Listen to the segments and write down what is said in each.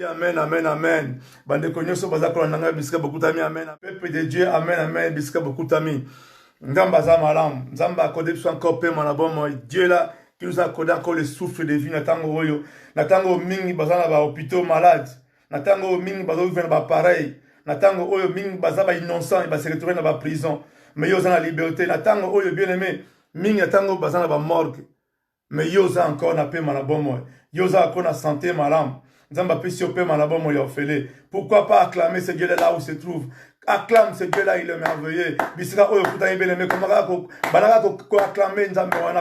Amen, amen, amen. Bande konyoso bazako nanga bisika bokutami amen. Peuple de Dieu, amen, amen, bisika bokutami. Nzamba za malam, nzamba accordé plus encore paix mon bon Dieu là qui nous a accordé encore le souffle de vie natango oyo. Natango mingi bazana ba hôpitaux malades. Natango mingi bazo vivre ba pareil. Natango oyo mingi bazaba innocent et ba se retrouver dans ba prison. Mais yo za la liberté. Natango oyo bien aimé, mingi natango bazana ba morgue. Mais yo za encore na paix mon bon moi. Yo za encore na santé malam. Pourquoi pas acclamer ce Dieu-là là où se trouve? Acclame ce Dieu-là, il est merveilleux.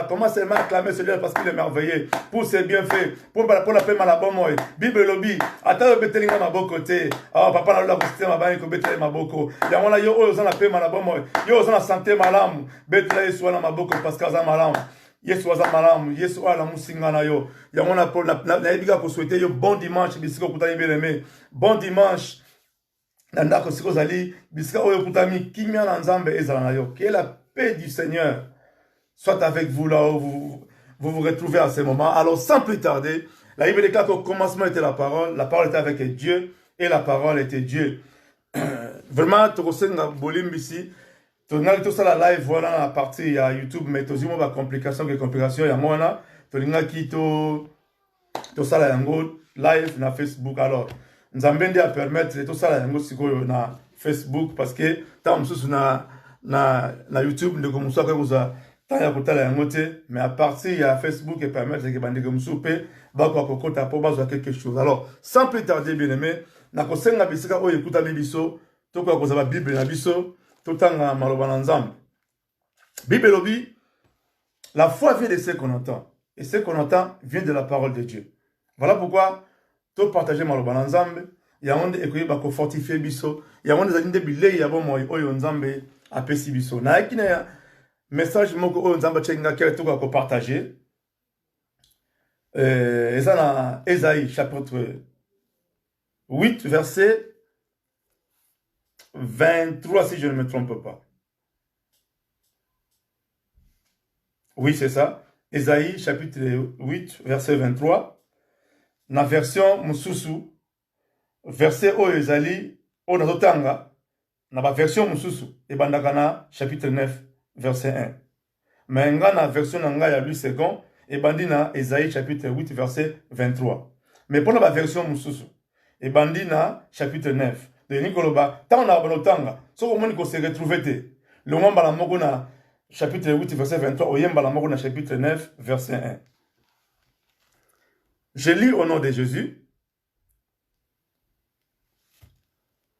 Comment seulement acclamer ce Dieu parce qu'il est merveilleux? Pour ses bienfaits, pour la paix malabon. Bible lobby. Attends, le bételinga ma beau côté. Ah, papa, la bouste ma banque, bételé ma boko. Yamona yo, yo, la paix malabon. Yo, la santé malam. Bételé soit dans ma boko parce que ça malam. Yesu aza malamu, Yesu ala musinga na yo. Yamona pour na ebiga ko souhaiter yo bon dimanche bisiko kutani beleme. Bon dimanche. Nanda ko siko zali bisika oyo kutami kimia na nzambe ezala na yo. Que la paix du Seigneur soit avec vous là où vous retrouvez à ce moment. Alors sans plus tarder, la Bible déclare qu'au commencement était la parole était avec Dieu et la parole était Dieu. Vraiment tokosenga bolimbisi. Tonali tout ça la live voilà la partie à YouTube mais tout le monde complication ya mona tolinga ki to ça la yango live na Facebook alors nzambe ndi a permettre tout ça la yango sikoyo na Facebook parce que tant mususu na YouTube ndeko mususu ka kuza tanya kutala yango te mais à partir ya Facebook et permettre que bandeko mususu pe ba ko kokota po bazwa quelque chose. Alors sans plus tarder bien aimé na kosenga bisika oyo ekuta biso to ko kozaba Bible na biso. Totanga maloba nzambe. Bible lobi, la foi vient de ce qu'on entend. Et ce qu'on entend vient de la parole de Dieu. Voilà pourquoi, tout partager maloba nzambe, il y a un écoute bako fortifier biso, il y a un des bilets y a bon moi oyo nzambe apesi biso. Na ekina message moko oyo nzambe chenga kele tout ko partager. Et ça na Ésaïe chapitre 8 verset 23 si je ne me trompe pas. Oui, c'est ça. Ésaïe chapitre 8 verset 23. Na version mususu verset o ezali o nazotanga na ba version mususu e bandaka na chapitre 9 verset 1. Mais nga na version nga ya lui second e bandi na Ésaïe chapitre 8 verset 23. Mais pour la version mususu e bandi na chapitre 9 de Nikoloba, tant on a bonotanga, so comment on se retrouve te. Le moment la mogona chapitre 8 verset 23, oyemba la mogona chapitre 9 verset 1. Je lis au nom de Jésus.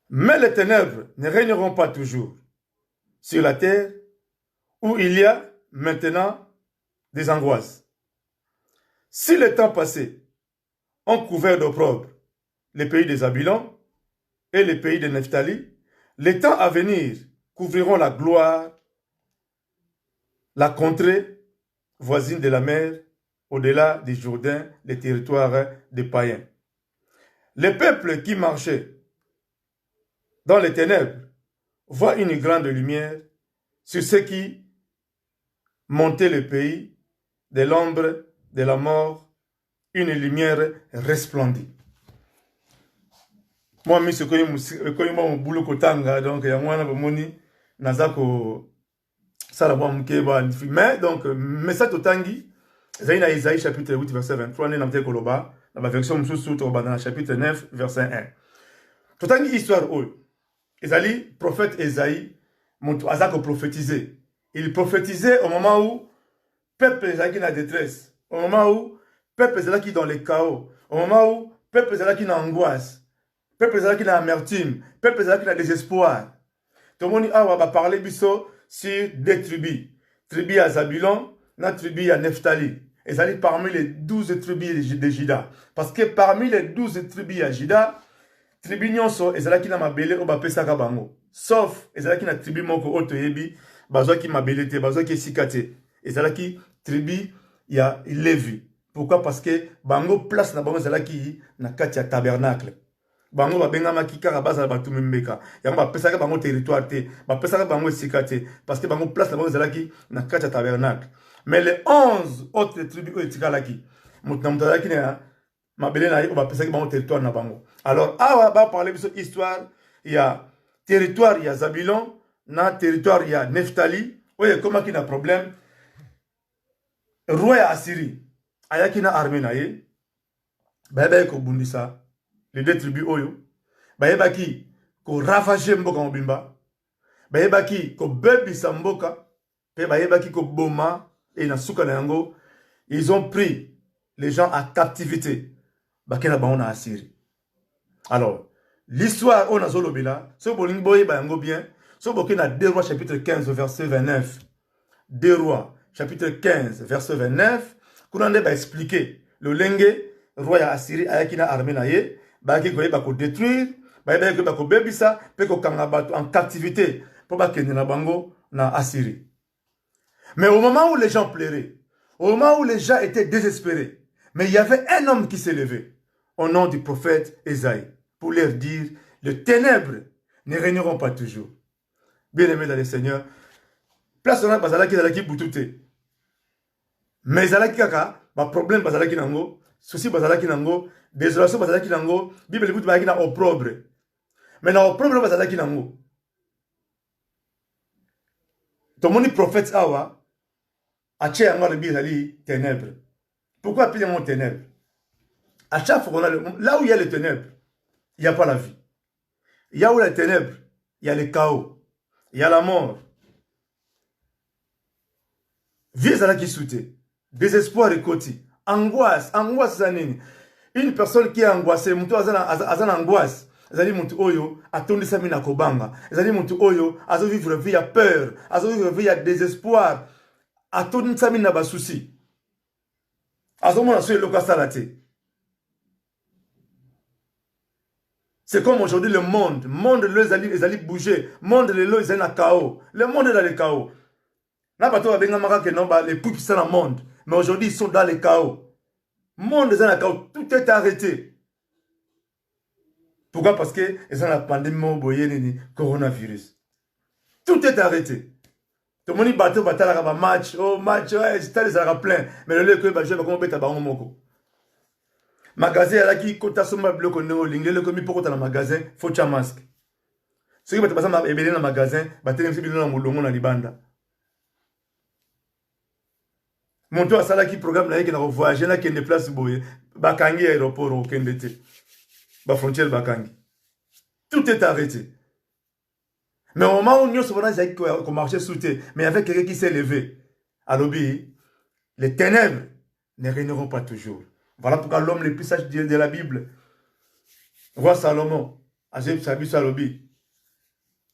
Mais les ténèbres ne régneront pas toujours sur la terre où il y a maintenant des angoisses. Si le temps passé ont couvert d'opprobre les pays des Zabylons et les pays de Nephtali, les temps à venir couvriront la gloire, la contrée voisine de la mer, au-delà du Jourdain, les territoires des païens. Les peuples qui marchaient dans les ténèbres voient une grande lumière sur ceux qui montaient le pays de l'ombre de la mort, une lumière resplendit. Moi, je suis mon boulot kotanga, donc il y a moins de moni, nazako, ça la voix mkeba, mais donc, message totangi, Zaina Isaïe chapitre 8 verset 23, n'est n'amte koloba, dans la version msoussou, dans le chapitre 9 verset 1. Totangi histoire ou, Isaïe, prophète Isaïe, azako prophétisé. Il prophétisait au moment où peuple est dans la détresse, au moment où peuple est dans le chaos, au moment où peuple est dans l'angoisse. Peuple qui a amertume, peuple qui a désespoir. Tout le monde va parler sur deux tribus. Tribu à Zabylon, la tribu à Nephtali. Et ça parmi les 12 tribus de Juda. Parce que parmi les 12 tribus à Juda, tribu nyonso, et ça qui n'a ma belé au bapé sakabango. Sauf, et ça qui n'a tribu moko otoyebi, bazo qui m'a belé, bazo qui sikate. Et ça qui tribu y a Lévi. Pourquoi? Parce que bango place na bango ça qui na katia tabernacle. Bango babenga makika baza batu mbeka yango bapesaka bango territoire te bapesaka bango esika te parce que bango place na bango ezalaki na kati tabernacle mais les 11 autres tribus etika laki mutamutaki na mabele na ye, on va penser que bon territoire na bango. Alors, on va parler de cette histoire. Il y a territoire, il y a Zabulon, na territoire, il y a Nephtali. Oui, comment il y a un problème? Roi Assyrie, ayaki na armée na ye, ba ko bundisa, les deux tribus oyo, ba ki ko ravager mboka mobimba, ba ki ko bebisa mboka, pe ba ki ko boma et na suka na yango, ils ont pris les gens à captivité, ba ke na ba on a Assyrie. Alors, l'histoire on a zolobela, so bolingi boye ba yango bien, so bokena 2 Rois chapitre 15 verset 29. 2 Rois chapitre 15 verset 29, Kounande va expliquer le lenge roi ya Assyrie ayakina armée na ye, ba ki koye ba ko détruire, ba ko bebisa, pe ko kanga bato en captivité pour ba kende na bango na Assyrie. Mais au moment où les gens pleuraient, au moment où les gens étaient désespérés, mais il y avait un homme qui s'est levé au nom du prophète Esaïe pour leur dire, les ténèbres ne régneront pas toujours. Bien-aimés dans le Seigneur, place on a bazalaki zalaki butute. Mais zalaki kaka, ba problème bazalaki nango, souci bazalaki nango, désolation bazalaki nango, Bible écoute bazalaki na opprobre. Mais na opprobre bazalaki nango. Ton moni prophète awa, a tché yango le bizali ténèbres. Pourquoi appeler mon ténèbres? À chaque fois qu'on a là où il y a les ténèbres, il n'y a pas la vie. Il y a où les ténèbres, il y a le chaos, il y a la mort. Vie qui soutient, désespoir et côté, angoisse zanini. Une personne qui est angoissée, mutu azana angoisse, azali mutu oyo atondisa mina kobanga, azali mutu oyo azo vivre vie à peur, azo vivre vie à désespoir, atondisa mina ba souci. Azo mona so eloko salate. C'est comme aujourd'hui le monde les allés bouger, monde les lois ils sont chaos, le monde est dans le chaos. N'a pas tout les plus puissants dans le monde. Mais aujourd'hui, ils sont dans le chaos. Le monde est dans le chaos. Tout est arrêté. Pourquoi? Parce que ils ont la pandémie du coronavirus. Tout est arrêté. Tout le monde bateau va match. Oh, match, ouais, c'est plein. Mais le lieu que je vais comment bêta bango moko. Magasin là qui kota somba bloc on lingue le komi poko dans le magasin, faut un masque. Ceux qui battent pas ebele dans le magasin, battent même si bilona mulongo na libanda. Mon tour à ça qui programme là qui n'a voyagé là qui ne place boye bakangi aéroport au kendete ba frontière bakangi tout est arrêté. Mais au moment où nous sommes qu'on marchait sous terre, mais il y avait quelqu'un qui s'est levé à l'obéi, les ténèbres ne régneront pas toujours. Voilà pourquoi l'homme le plus sage de la Bible, roi Salomon, a dit à l'obéi,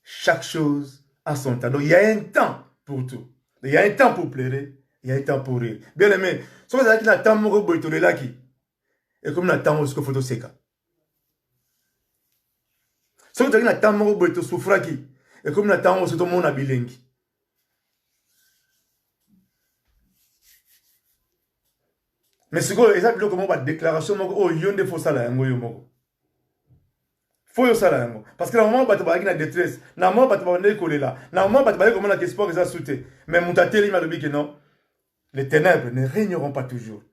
chaque chose a son temps. Donc il y a un temps pour tout. Il y a un temps pour pleurer. Il y a un temps pour rire. Bien aimé, si vous avez un temps pour vous là qui et comme un temps pour vous seka. Si vous avez un temps pour vous souffrir qui et comme un temps pour vous mon abilengi. Mais ce que exact comme une déclaration oh yonde faut ça là ngo yomoko. Faut ça là ngo parce que normalement ba tabaki na détresse, normalement ba tabaki na là, normalement ba tabaki comme na espoir que ça souté. Mais mutateli m'a dit que non. Les ténèbres ne régneront pas toujours.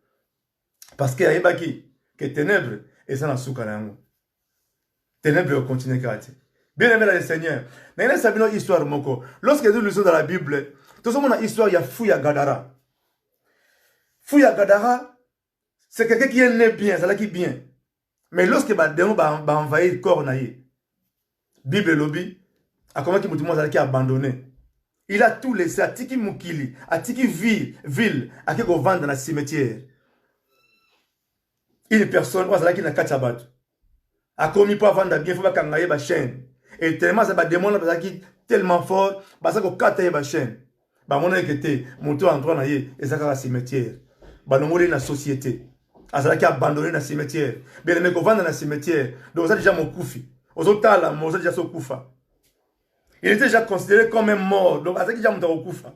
Parce qu'il y a que les ténèbres, et ça n'a pas de ténèbres continuent à être. Bien aimé le Seigneur. Mais il y a une histoire. Lorsque nous lisons dans la Bible, tout ce monde a une histoire, il y a Fouya Gadara. Fouya Gadara, c'est quelqu'un qui est né bien, c'est là qui est bien. Mais lorsque le démon va envahir le corps, la Bible lobby, a comment qui a abandonné. Il a tout laissé, à Tiki Mukili, à Tiki ville, à qui vend dans la cimetière. Une personne, qui n'a qu'à tabac. A commis pour vendre bien, il faut pas qu'il y ait une chaîne. Et tellement ça va demander qui tellement fort, parce que quand il y a une chaîne, mon équité, mon tour en droit naïe, et ça va cimetière. On est dans la société. À qui abandonné dans la cimetière. Bien aimé qu'on vend dans la cimetière. Donc ça déjà mon koufi. Aux autres là, mon déjà son koufa. Il était déjà considéré comme un mort. Donc, à ce qui est au Koufa.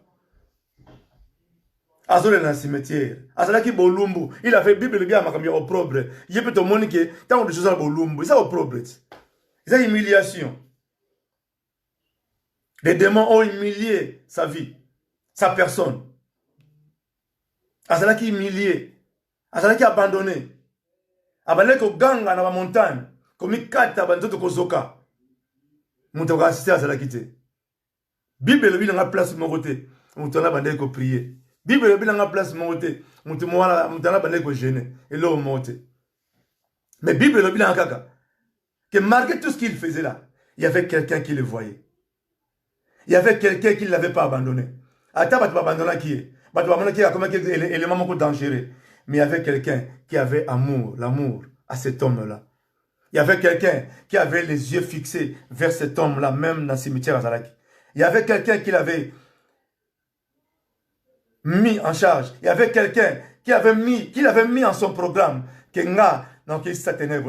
À ce dans le cimetière. À ce qui est Bolumbu. Il a fait Bible bien à au propre. Il peut te montrer que tant de choses à Bolumbu. C'est au propre. C'est humiliation. Les démons ont humilié sa vie, sa personne. À ce qui est humilié. À ce qui est abandonné. abandaki koganga na bamontagne komikata banzoto kozoka moto akasiste azalaki te. Bible elobi nanga place moko te moto wana bandaki koprie. Bible elobi nanga place moko te moto wana bandaki kogene eloko moko te. Mais Bible elobi nanga kaka que malgré tout ce qu'il faisait là, il y avait quelqu'un qui le voyait. Il y avait quelqu'un qui ne l'avait pas abandonné. Attends, tu vas abandonner qui est. Tu vas abandonner qui est comme un élément dangereux. Mais il y avait quelqu'un qui avait l'amour à cet homme-là. Il y avait quelqu'un qui avait les yeux fixés vers cet homme-là, même dans le cimetière Azalaki. Il y avait quelqu'un qui l'avait mis en charge. Il y avait quelqu'un qui l'avait mis en son programme. Donc il s'atténait.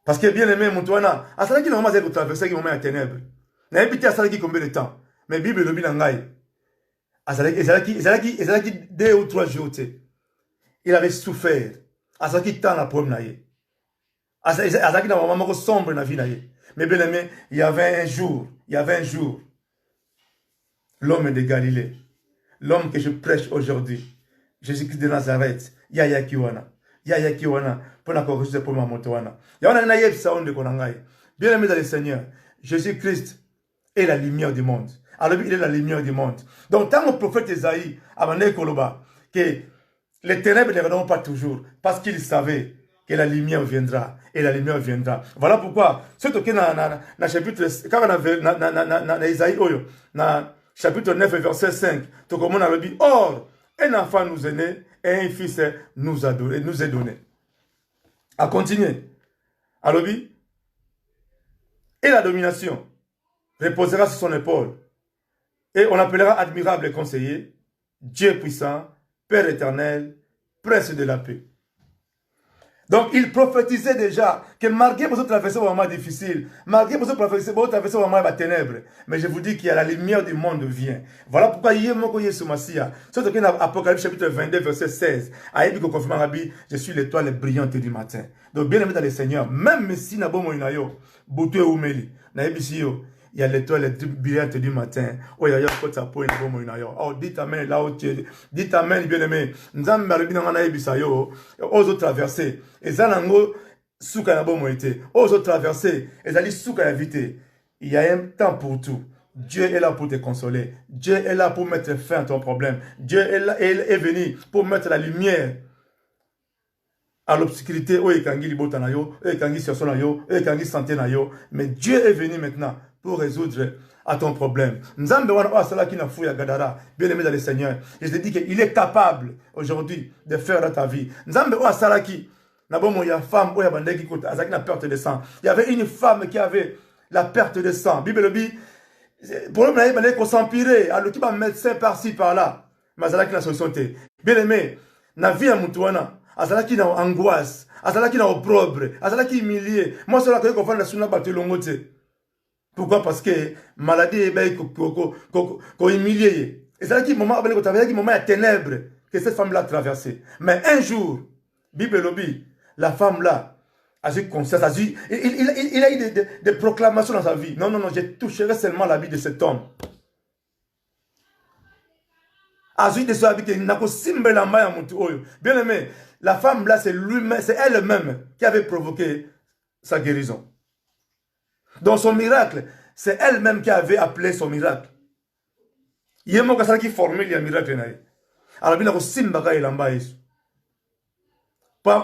Parce que bien aimé, Moutouana, Azalaki n'a pas traversé le moment à ténèbres. Il n'a pas habité Azalaki combien de temps. Mais la Bible le dit Azalaki 2 ou 3 jours. Il avait souffert. Azalaki tant la pomme naïe. Azalaki n'a pas sombre dans la vie. Mais bien aimé, il y avait un jour, l'homme de Galilée, l'homme que je prêche aujourd'hui, Jésus-Christ de Nazareth, Yaya Kiwana, pour la corruption pour ma motoana. Yana yeb saon de konangai. Bien aimé dans le Seigneur, Jésus-Christ est la lumière du monde. Alors il est la lumière du monde. Donc tant le prophète Esaïe a demandé que les ténèbres ne reviendront pas toujours, parce qu'il savait que la lumière viendra, et la lumière viendra. Voilà pourquoi, surtout que dans chapitre, quand on avait, dans Esaïe, dans chapitre 9, verset 5, tout comme on a dit, or, un enfant nous est né, et un fils nous est donné. À continuer. Alors, et la domination reposera sur son épaule. Et on appellera admirable conseiller, Dieu puissant, Père éternel, Prince de la paix. Donc il prophétisait déjà que malgré que vous traversez un moment difficile, malgré que vous traversez un moment de ténèbres, mais je vous dis qu'il y a la lumière du monde vient. Voilà pourquoi hier, moi, je suis Massia. Surtout que dans Apocalypse chapitre 22, verset 16, Aïe, qu'on confirme Rabbi, je suis l'étoile brillante du matin. Donc bien aimé dans le Seigneur, même si n'a pas mon inayo, bouté ou meli, naïbisio, il y a l'étoile brillante du matin. Oh, il y a un peu de oh, dites amen, là où tu es. Dites amen, bien aimé. Nous avons marbi dans un bisayo. Aux autres traversées. Et ça, nango, souka na bomo été. Aux autres traversées. Et ça dit souka invité. Il y a un temps pour tout. Dieu est là pour te consoler. Dieu est là pour mettre fin à ton problème. Dieu est venu pour mettre la lumière à l'obscurité. Oh, il kangi libota na yo. Oh, il kangi sioso na yo. Oh, il kangi santé na yo. Mais Dieu est venu maintenant pour résoudre à ton problème. Nzambe wana asala ki na fuya gadara, bien aimé dans le Seigneur. Je te dis qu'il est capable aujourd'hui de faire dans ta vie. Nzambe asala ki na bomo ya femme oya bandeki kota azaki na perte de sang. Il y avait une femme qui avait la perte de sang. Bible dit problème na bandeki ko s'empirer, alors qui va médecin par-ci par-là. Mais azalaki na solution te. Bien aimé, na vie ya mutu wana azalaki na angoisse, azalaki na opprobre, azalaki humilié. Moi cela que ko fanda suna bato longo te. Pourquoi? Parce que maladie est humiliée. Et c'est là qu'il moment de ténèbres que cette femme-là a traversé. Mais un jour, Bible lobby, la femme-là a eu conscience, il a eu des proclamations dans sa vie. Non, je toucherai seulement la vie de cet homme. Bien aimé, la femme-là, c'est elle-même qui avait provoqué sa guérison. Dans son miracle, c'est elle-même qui avait appelé son miracle. Il y a un mot qui formule le miracle. Alors, il y a aussi un bagage qui est là.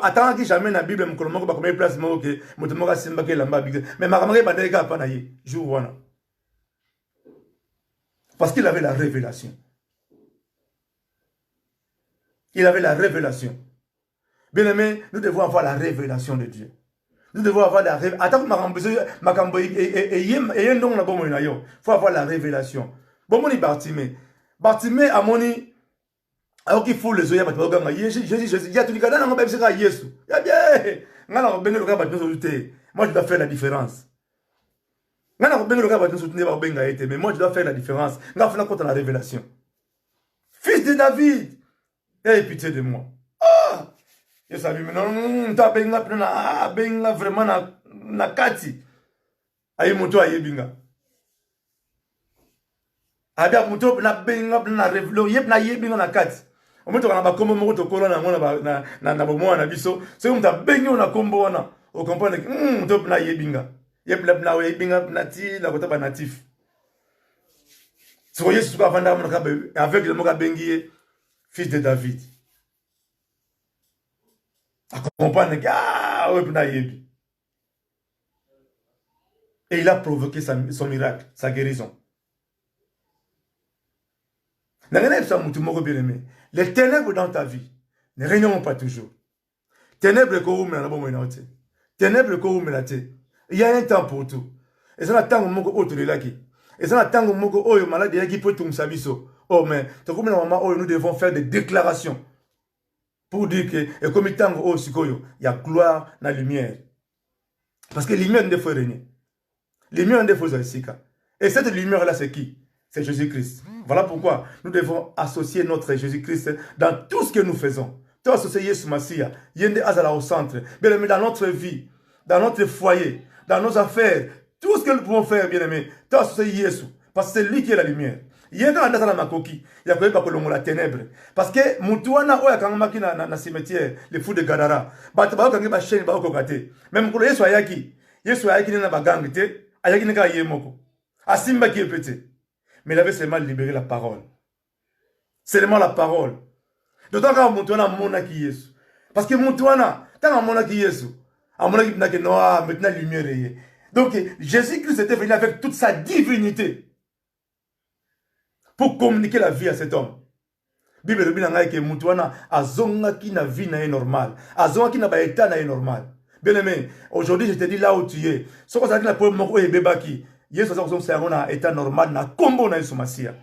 Attends que jamais la Bible me colombe pas comme place moi que motomoka simba ke lamba big mais makamake bandeka pa na ye jour wana parce qu'il avait la révélation. Il avait la révélation. Bien aimé, nous devons avoir la révélation de Dieu. Nous devons avoir la révélation. Attends, il faut avoir la révélation. Bon, mon Bartimée. Bartimée, à mon alors qu'il faut les oeufs, Jésus, moi je dois faire la différence. Mais moi je dois faire la différence. Contre la révélation. Fils de David, aie pitié de moi. Ah! Je savais, mais non, tu as vraiment na kati. Aïe, moto aïe binga. Aïe, moto na benga na révélation, yep na yé binga na kati. omoto kana ba kombo moko to kola na ngona na bomo na biso so mta bengi na kombo wana o comprendre to na yebinga yebla na yebinga na ti la kota ba natif so Yesu ka vanda mo ka avec le moka bengi fils de David a comprendre que ouais na yebi et il a provoqué son miracle sa guérison. Les ténèbres dans ta vie ne régnent pas toujours. Ténèbres il y a un temps pour tout. Et ça temps où et ça temps où malade qui peut tout sabiso. Oh mais nous devons faire des déclarations pour dire que et comme il y a gloire dans la lumière. Parce que la lumière ne faut régner. La lumière ne faut pas. Et cette lumière là c'est qui? C'est Jésus-Christ. Voilà pourquoi nous devons associer notre Jésus-Christ dans tout ce que nous faisons. Tout associer Yesu Masia, Yende Azala au centre. Bien aimé, dans notre vie, dans notre foyer, dans nos affaires, tout ce que nous pouvons faire, bien aimé, tout associer Yesu. Parce que c'est lui qui est la lumière. Yende Azala Makoki, il y a quand même la ténèbre. Parce que Moutouana, Oya Kangamaki na cimetière, les fous de Gadara. Bataba Kangeba Shen Baokokate. Même pour Yesu Ayaki, Yesu Ayaki n'a pas gangité, Ayaki n'a pas yemoko. Asimba qui est petit. Mais il avait seulement libéré la parole. Seulement la parole. D'autant que Moutouana mona qui Yesu. Parce que Moutouana, tant mona qui Yesu, mona qui n'a que noa maintenant lumière. Donc Jésus-Christ était venu avec toute sa divinité pour communiquer la vie à cet homme. Bible le binanga que Moutouana azonga qui na vie na normal, azonga qui na ba état na normal. Bien aimé, aujourd'hui je te dis là où tu es. Ce que ça dit la pour moko e bebaki. Yesu c'est un état normal na combo na Yesu Masia.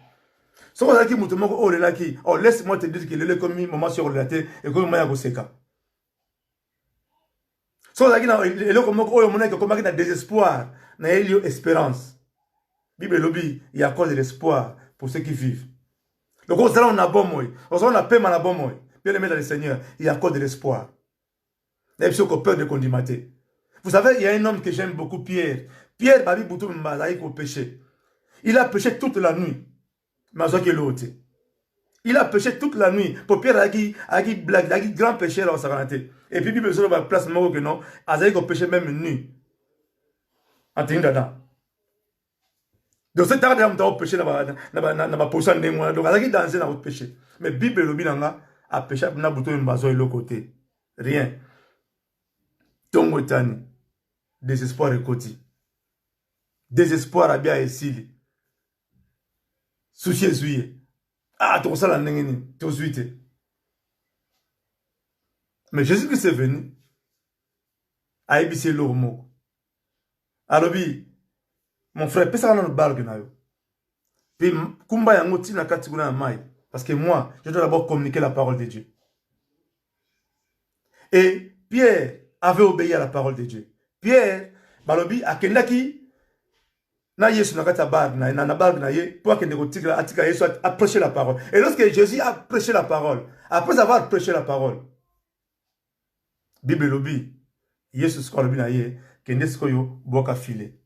Ce que ça dit mutu moko o lelaki, oh laisse-moi te dire que le comme moment sur la tête et comme maya koseka. Ce que ça dit na le comme moko o mona que comme na désespoir, na elio espérance. Bible lobi, il y a cause de l'espoir pour ceux qui vivent. Donc on a bon moy, on a paix na bon moy. Bien aimé dans le Seigneur, il y a cause de l'espoir. Il y a ceux qui ont peur de condimater. Vous savez, il y a un homme que j'aime beaucoup, Pierre. Pierre, Babi Boutou Mbazaïk au péché. Il a péché toute la nuit. Il a péché toute la nuit. Pour Pierre, il a un grand péché dans sa ranité. Et puis, Bible sur la place, que non, Azaïk au péché même nuit. En tenant dedans. Donc, c'est tard d'être au péché dans ma position de moi. Donc, Azaïk dansé dans votre péché. Mais Bible le a péché pour Boutou Mbazaïk de l'autre côté. Rien. Tongo Tani. Désespoir et côté. Désespoir à bien essili. Souci souillé. Ah, ton ça la n'engeni, ton suite. Mais Jésus-Christ est venu. A ébissé l'ormo. Alors, mon frère, peut-être que nous bargue na yo. Puis, kumba yango tina katiguna mai. Parce que moi, je dois d'abord communiquer la parole de Dieu. Et Pierre avait obéi à la parole de Dieu. Pierre, balobi, a kendaki. Na Yesu na kata bag na bag na ye pour que ne atika Yesu a prêché la parole. Et lorsque Jésus a prêché la parole, après avoir prêché la parole, Bible lobi Yesu skolobi na ye kende skoyo boka file.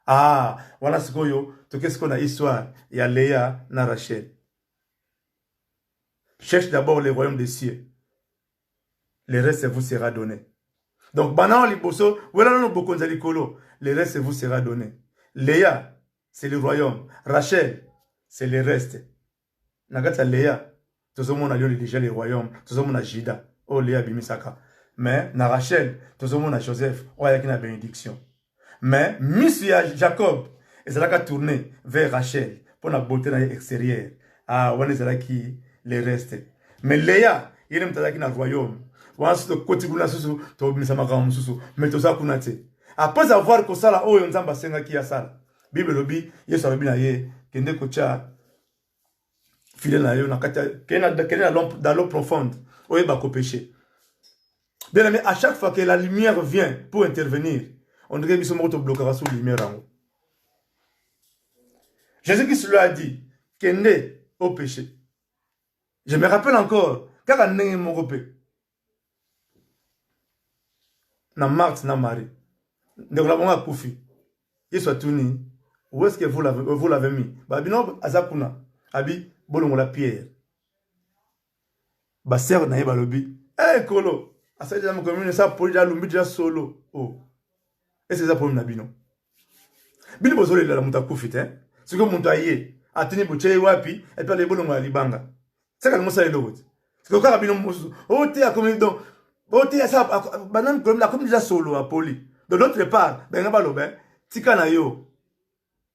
Ah, wana skoyo to qu'est-ce qu'on a histoire il y a Léa na Rachel. Cherche d'abord le royaume des cieux. Le reste vous sera donné. Donc banan liboso, voilà no bokonza likolo, le reste vous sera donné. Léa, c'est le royaume. Rachel, c'est le reste. Nagata Léa, tout le monde a déjà le royaume. Tout le monde a Jida. Oh, Léa Bimisaka. Mais, na Rachel, tout le monde a Joseph. Oh, il y a une bénédiction. Mais, Monsieur Jacob, il a tourné vers Rachel pour la beauté extérieure. Ah, on est là qui le reste. Mais Léa, il est dans le royaume. On a ce côté de la sous, tu as mis ça ma sous, mais tu as kunate. Après avoir que ça là, oh, on a senga qui a ça. Bible lobi, Yesu lobi na ye, kende kocha fidèle na yo na kata, kende dans l'eau profonde, oh il va péché. Bien aimé, à chaque fois que la lumière vient pour intervenir, on dirait que nous bloquera sous la lumière en haut. Jésus-Christ lui a dit, kende au péché. Je me rappelle encore, quand on est mon repé, na Marthe na Marie. Nous l'avons koufi. Il soit tourné. Où est-ce que vous l'avez mis? Babino azakuna. Abi bolongo la pierre. Basser na ye balobi. Eh kolo. Asa déjà mon commune ça pour déjà lumbi déjà solo. Oh. Et c'est ça pour na bino. Bino bozole la muta kufite. C'est comme muta ye. Atini boche wapi et puis les bolongo libanga. C'est quand ça elo. C'est quand bino musu. Oh te a comme donc. Oh te ça banane comme la comme déjà solo à poli. De l'autre part, ben ngaba lobe. Tika na yo.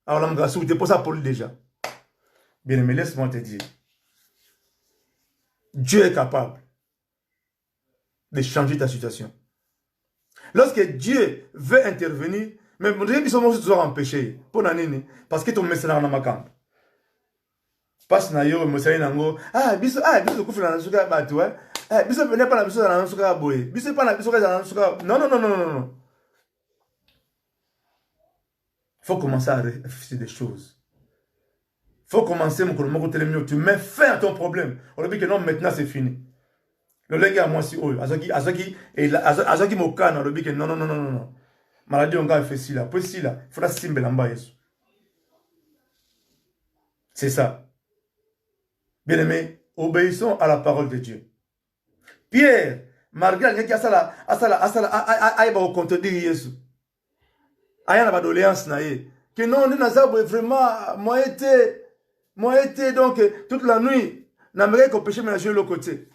Alors la mga souté pour ça poli déjà. Bien aimé, laisse-moi te dire. Dieu est capable de changer ta situation. Lorsque Dieu veut intervenir, mais Dieu qui sont toujours empêchés. Pour n'année, parce que ton message dans ma camp. Passe na yo message nango. Biso kufi na suka batu biso venez pas na biso na suka boye. Biso pas na biso na suka. Non. Faut commencer à réfléchir des choses. Faut commencer mon télémio. Tu mets fin à ton problème. On dit que non, maintenant c'est fini. Le lengue à moi si oh, azaki mokana le dit que non. Maladie on va faire ci là. Puis ci là, il faudra simber en bas. C'est ça. Bien aimé, obéissons à la parole de Dieu. Pierre, malgré qu'il y a ça aïba au contredire Jésus. Aïa na doléance na ye. Que non, on est vraiment moi été donc toute la nuit, n'aimerait qu'on pêche mais jouer le côté.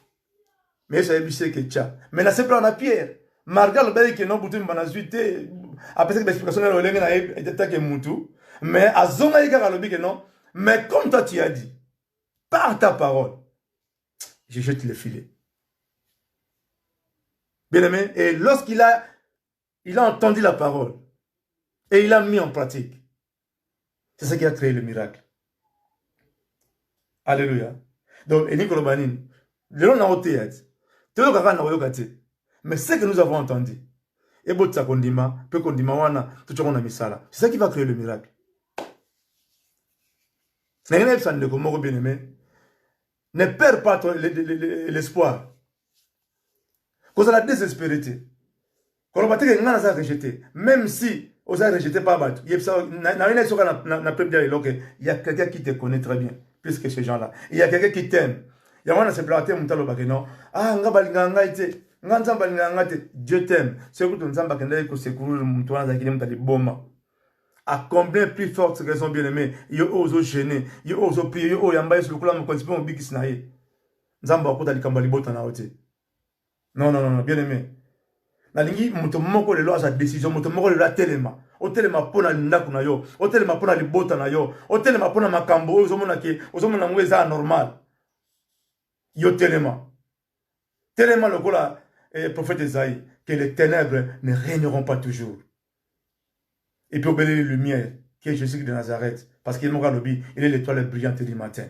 Mais ça c'est que tcha. Mais là c'est pas on a Pierre. Malgré le bel que non bouton banasuité après cette explication là le na était que mutu, mais à zonga ika le que non. Mais comme toi tu as dit, par ta parole, je jette le filet. Bien aimé, et lorsqu'il a entendu la parole et il a mis en pratique, c'est ça qui a créé le miracle. Alléluia. Donc, et Nicolas Banin, le nom n'a pas été dit. Mais ce que nous avons entendu, et botsa kondima, peu kondima wana, tout le monde a mis ça là. C'est ça qui va créer le miracle. Bien aimé, ne perds pas l'espoir. Quand on a désespérité, quand on va te rejeter, même si on a rejeté par battu, il y a quelqu'un qui te connaît très bien, plus que ces gens-là. Il y a quelqu'un qui t'aime. Il y a un qui se non. Dieu t'aime. C'est que tu nous secourir à combien plus forte raison bien aimé, il y a aux gênés, il y a aux prier, il y a aux yamba sur le coup là, mon constitution au bigis naïe. Nzamba okota likambali bota na ote. Non, bien aimé. Nalingi moto moko lelo sa décision moto moko lelo telema o telema pona ndaku na yo o telema pona libota na yo o telema pona makambo ozomona ngweza normal yo telema lokola prophète Esaïe que les ténèbres ne régneront pas toujours et puis obéir les lumières qui est Jésus de Nazareth parce qu'il il est l'étoile brillante du matin.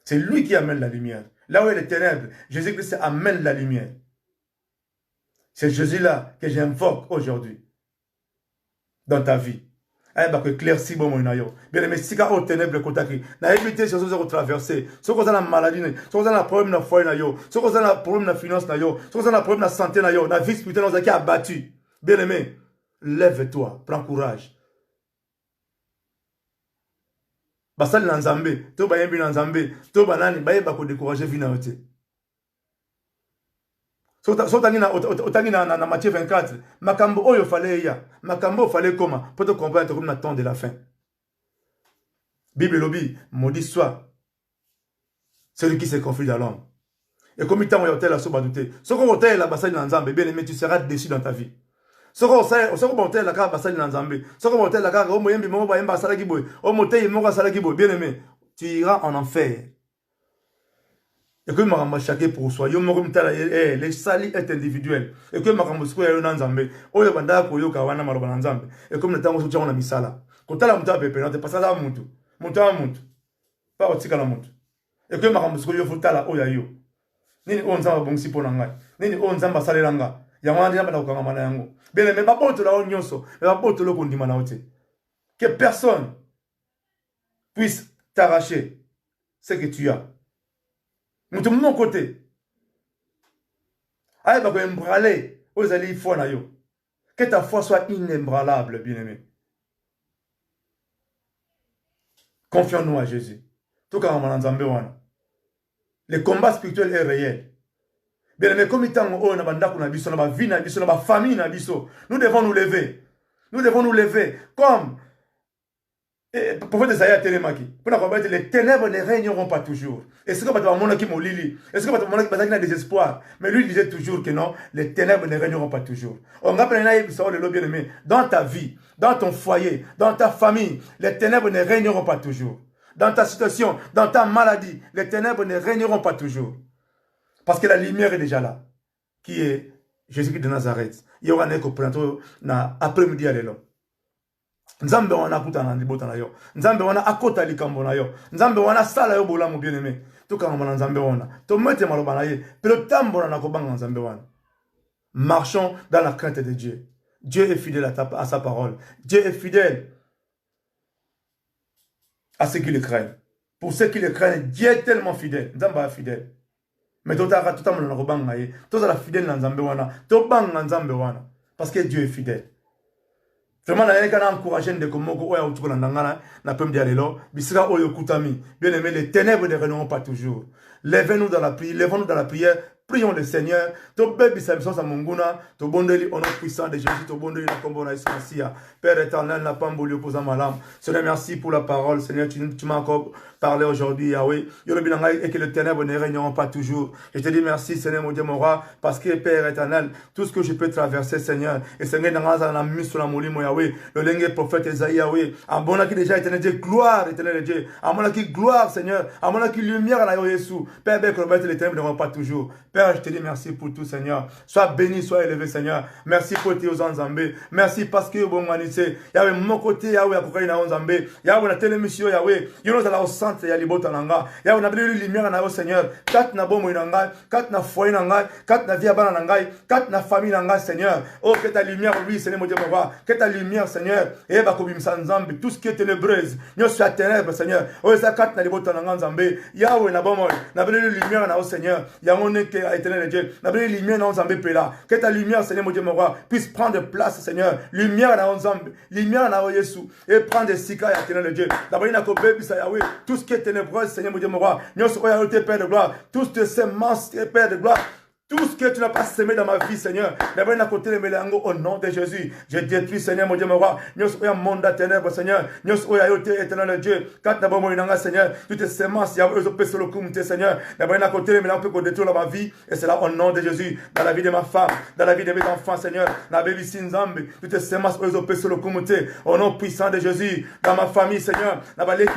C'est lui qui amène la lumière. Là où il y a les ténèbres, Jésus-Christ amène la lumière. C'est Jésus-là que j'invoque aujourd'hui dans ta vie. Bien aimé, si tu as des ténèbres, tu as évité ces choses à traverser. Si tu as la maladie, si tu as un problème de foi, si tu as un problème de finance, si tu as un problème de santé, la vie spirituelle qui a battu. Bien aimé, lève-toi, prends courage. Basali na Nzambe, to bayembi na Nzambe, to banani bayeba ko décourager vie na yote. Sotangi na Matthieu 24, makambo oyo fallait ya, makambo fallait comment pour te comprendre comme le temps de la fin. Bible lobi, maudit soit celui qui se confie dans l'homme. Et comme il t'a envoyé la soba douté, ce qu'on hôtel la basali na Nzambe, bien aimé, tu seras déçu dans ta vie. Ce qu'on hôtel la carte basali na Nzambe, ce qu'on hôtel la carte au moyen bimo ba yemba salaki boy, au motel mo salaki boy, bien aimé, tu iras en enfer. Et que ma chaque pour soi, les salis est individuel. Et que ma rambo square yon Nzambe, oyo banda ko yo kawana maloba Nzambe. Et comme le temps où tu as misala. Kota la muta pepe, non te passa la muntu. Muta muntu. Pas otika la muntu. Et que ma rambo square yo futala oya yo. Nini on Nzamba bongsi pona ngai. Nini on Nzamba salelanga. Ya wana ndaba na kokanga mana yango. Bien mais ba boto la onyoso, mais ba boto lo kondima na ote. Que personne puisse t'arracher ce que tu as. De mon côté, que ta foi soit inébranlable, bien-aimé. Confions-nous à Jésus. Tout comme le combat spirituel est réel. Bien aimé, comme il on a banda qu'on a biso, on a vie, on a famille, nous devons nous lever. Nous devons nous lever. Comme le prophète Isaïe a télémaki. Pour la combattre, les ténèbres ne régneront pas toujours. Et ce que mon qui molili. Et ce que mon qui a désespoir. Mais lui disait toujours que non, les ténèbres ne régneront pas toujours. On rappelle le bien aimé. Dans ta vie, dans ton foyer, dans ta famille, les ténèbres ne régneront pas toujours. Dans ta situation, dans ta maladie, les ténèbres ne régneront pas toujours. Parce que la lumière est déjà là. Qui est Jésus-Christ de Nazareth. Il y aura un écho après-midi à l'élo. Nzambe wana kutana ndibota na yo. Nzambe wana akota likambo na yo. Nzambe wana sala yo bola mo bien aimé. To kanga na nzambe wana. To mete maloba na ye. Pero tambola na kobanga nzambe wana. Marchons dans la crainte de Dieu. Dieu est fidèle à sa parole. Dieu est fidèle à ceux qui le craignent. Pour ceux qui le craignent, Dieu est tellement fidèle. Nzambe est fidèle. Mais tout à la kobanga ye. To la fidèle na nzambe wana. To banga nzambe wana. Parce que Dieu est fidèle. Vraiment, je vais encourager de Komoko, na pem dialelo, bisira oyo kutami. Bien aimé, les ténèbres ne régneront pas toujours. Lèvez-nous dans la prière, lèvons-nous dans la prière, prions le Seigneur. To bebi sa mission sa munguna, to bondeli au nom puissant de Jésus, to bondeli na kombo na Ismasia. Père éternel, na pamboli opposant ma lame. Seigneur, merci pour la parole. Seigneur, tu m'as encore parlé aujourd'hui, Yahweh. Et que les ténèbres ne régneront pas toujours. Je te dis merci, Seigneur, mon Dieu, mon roi, parce que Père éternel, tout ce que je peux traverser, Seigneur, et Seigneur, dans la mise sur la molimo, Yahweh, le lingue prophète Esaïe, Yahweh, en bon qui déjà éternel Dieu, gloire, éternel Dieu, en bon qui gloire, Seigneur, en bon qui lumière à la Jésus. Père, les ténèbres ne régneront pas toujours. Père, je te dis merci pour tout, Seigneur. Sois béni, sois élevé, Seigneur. Merci pour tes Zambé. Merci parce que bon manissé. Yahweh, mon côté, Yahweh, à côté de Zambé. Yahweh, la télémission, Yahweh. Yahweh, la au centre, Yahweh, Botananga. Yahweh, na belle lumière na Seigneur. Quatre na bomo inanga, quatre na foyer nanga, quatre na vie abana nanga, quatre na famille nanga, Seigneur. Oh, que ta lumière, oui, Seigneur, mon Dieu, mon roi. Que ta lumière, Seigneur. Et va kobim Zambé. Tout ce qui est ténébreuse. Nous sommes à ténèbres, Seigneur. Oh, ça quatre na Botananga Zambé. Yahweh, na bomo. Na belle lumière na Seigneur. Yahweh, que éternel Dieu. Na belle lumière na Zambé pela. Que ta lumière, Seigneur, mon Dieu, mon roi, puisse prendre place, Seigneur. Lumière na Zambé. Lumière na Jésus. Et prendre des sika, éternel Dieu. La belle na kobé, Yahweh. Tout ce qui est ténébreux, Seigneur, mon Dieu, mon roi. Nous sommes à Père de gloire. Tous tes semences, Père de gloire. Tout ce que tu n'as pas semé dans ma vie, Seigneur, d'abord à côté de Mélango, au nom de Jésus, je détruis, Seigneur, mon Dieu, mon roi. Nous sommes un monde de ténèbres, Seigneur. Nous sommes à éternel Dieu. Quand d'abord, mon Inanga, Seigneur, toutes tes semences, il y a eux sur le comité, Seigneur. D'abord à côté de Mélango, peut détruire dans ma vie, et c'est là au nom de Jésus, dans la vie de ma femme, dans la vie de mes enfants, Seigneur. Dans la vie Sinzambi, toutes tes semences, eux sur le comité, au nom puissant de Jésus, dans ma famille, Seigneur. Dans la vie de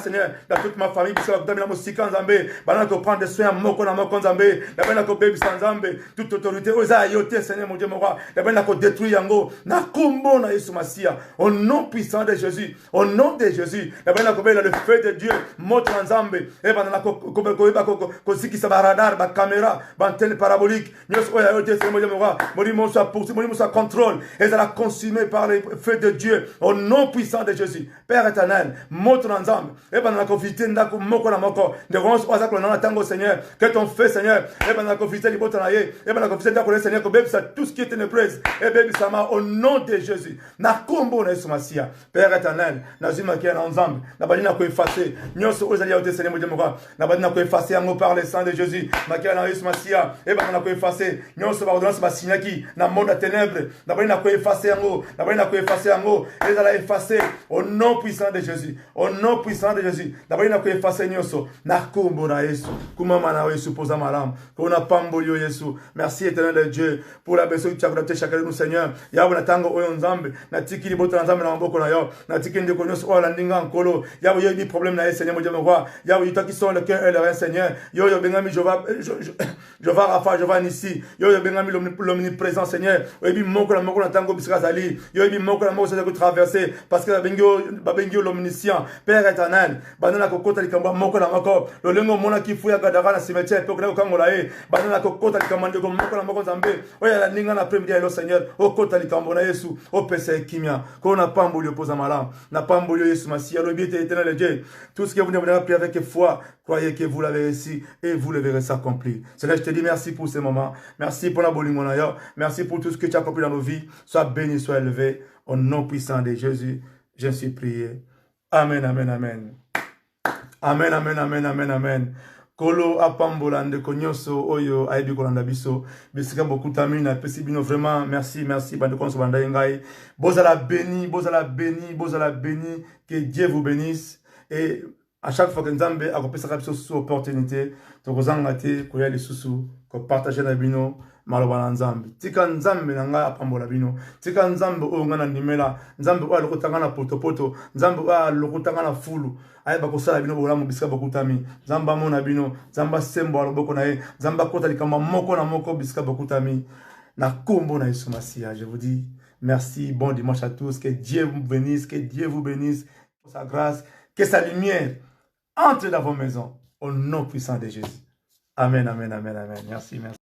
Seigneur, dans toute ma famille, dans la musique en Zambé, pendant que prendre des soins, moko na moko Zambé, d'abord que Zambé. Toute autorité, osa ayote, Seigneur, mon Dieu, mon roi, d'abord na ko détruire yango, na kumbo na Yesu Masia, au nom puissant de Jésus, au nom de Jésus, d'abord na ko bela le feu de Dieu, moto Nzambe, et ben na ko siki sa radar, ba caméra, ba antenne parabolique, nyos oya ayote, Seigneur, mon Dieu, mon roi, mon soit poursuivi, mon soit contrôle, et ça la consumé par le feu de Dieu, au nom puissant de Jésus, Père éternel, moto Nzambe, et ben na ko vite ndako moko na moko, de ronce oza ko na tango, Seigneur, que ton feu, Seigneur, et ben na ko vite libota na ye, et ben na ko vite ndako le Seigneur, ko bebi ça tout ce qui est ténébreuse, et bebi ça ma au nom de Jésus, na kombo na Yesu Masia, Père éternel, na zima ki na Nzambe, na bali na ko effacer, nyonso ozali ayote, Seigneur, mon Dieu, mon roi, na bali na ko effacer yango par le sang de Jésus, na ki na Yesu Masia, et ben na ko effacer, nyonso ba ordonnance ba signaki, na monde de ténèbres, na bali na ko effacer yango, na bali na ko effacer yango, et ça la effacer au nom puissant de Jésus, au nom puissant de Jésus, na bali na ko effacer nyonso, na kombo na Yesu, kumama na Yesu posa malam, kona pambolio Yesu. Merci éternel de Dieu pour la personne que tu as adopté chacun de nous, Seigneur. Yahweh na tango oyo Nzambe, na tikili bota Nzambe na mboko na yo, na tikili ndeko nyonso oyo la ndinga nkolo. Yahweh yo ni problème na ye, Seigneur, mon Dieu, mon roi. Yahweh toi qui sont le cœur et le rein, Seigneur. Yo bengami je vais Rafa, je vais ici. Yo bengami l'omniprésent, Seigneur. Yo bi moko na tango bisika zali. Yo bi moko na moko ça que traverser parce que babengio l'omniscient, Père éternel. Banana kokota likamba moko na moko. Le lengo mona ki fuya gadara na cimetière pour que na kangola e. Banana kokota likamande ko moko na moko Nzambe. Oya la ninga na premier dia lo Seigneur. O kota likambo na Yesu. O pesa kimia. Ko na pambo li posa malam. Na pambo li Yesu Masia. Le bien éternel de Dieu. Tout ce que vous devez prier avec foi, croyez que vous l'avez ici et vous le verrez s'accomplir. Seigneur, je te dis merci pour ces moments. Merci pour la bolingo na yo. Merci pour tout ce que tu as accompli dans nos vies. Sois béni, sois élevé. Au nom puissant de Jésus, je suis prié. Amen, amen, amen. Amen, amen, amen, amen, amen. Kolo apambola ndeko nyonso oyo aibi kolanda biso bisika bokutami na pesi bino vraiment merci bande konso banda ngai bozala béni que Dieu vous bénisse et à chaque fois que Nzambe akopesa biso sous opportunité tokozanga te koya lisusu ko partager na bino maloba na Nzambe tika Nzambe na ngai apambola bino tika Nzambe oyo ngana ndimela Nzambe oyo alokotanga na potopoto Nzambe oyo alokotanga na fulu ayeba kosala bino bolamu bisika bokutami Nzambe amona bino Nzambe sembo aloboko na ye Nzambe akota likamba moko na moko bisika bokutami na kombo na Yesu Masia. Je vous dis merci, bon dimanche à tous, que Dieu vous bénisse, que Dieu vous bénisse pour sa grâce, que sa lumière entre dans vos maisons au nom puissant de Jésus. Amen, amen, amen, amen. Merci, merci.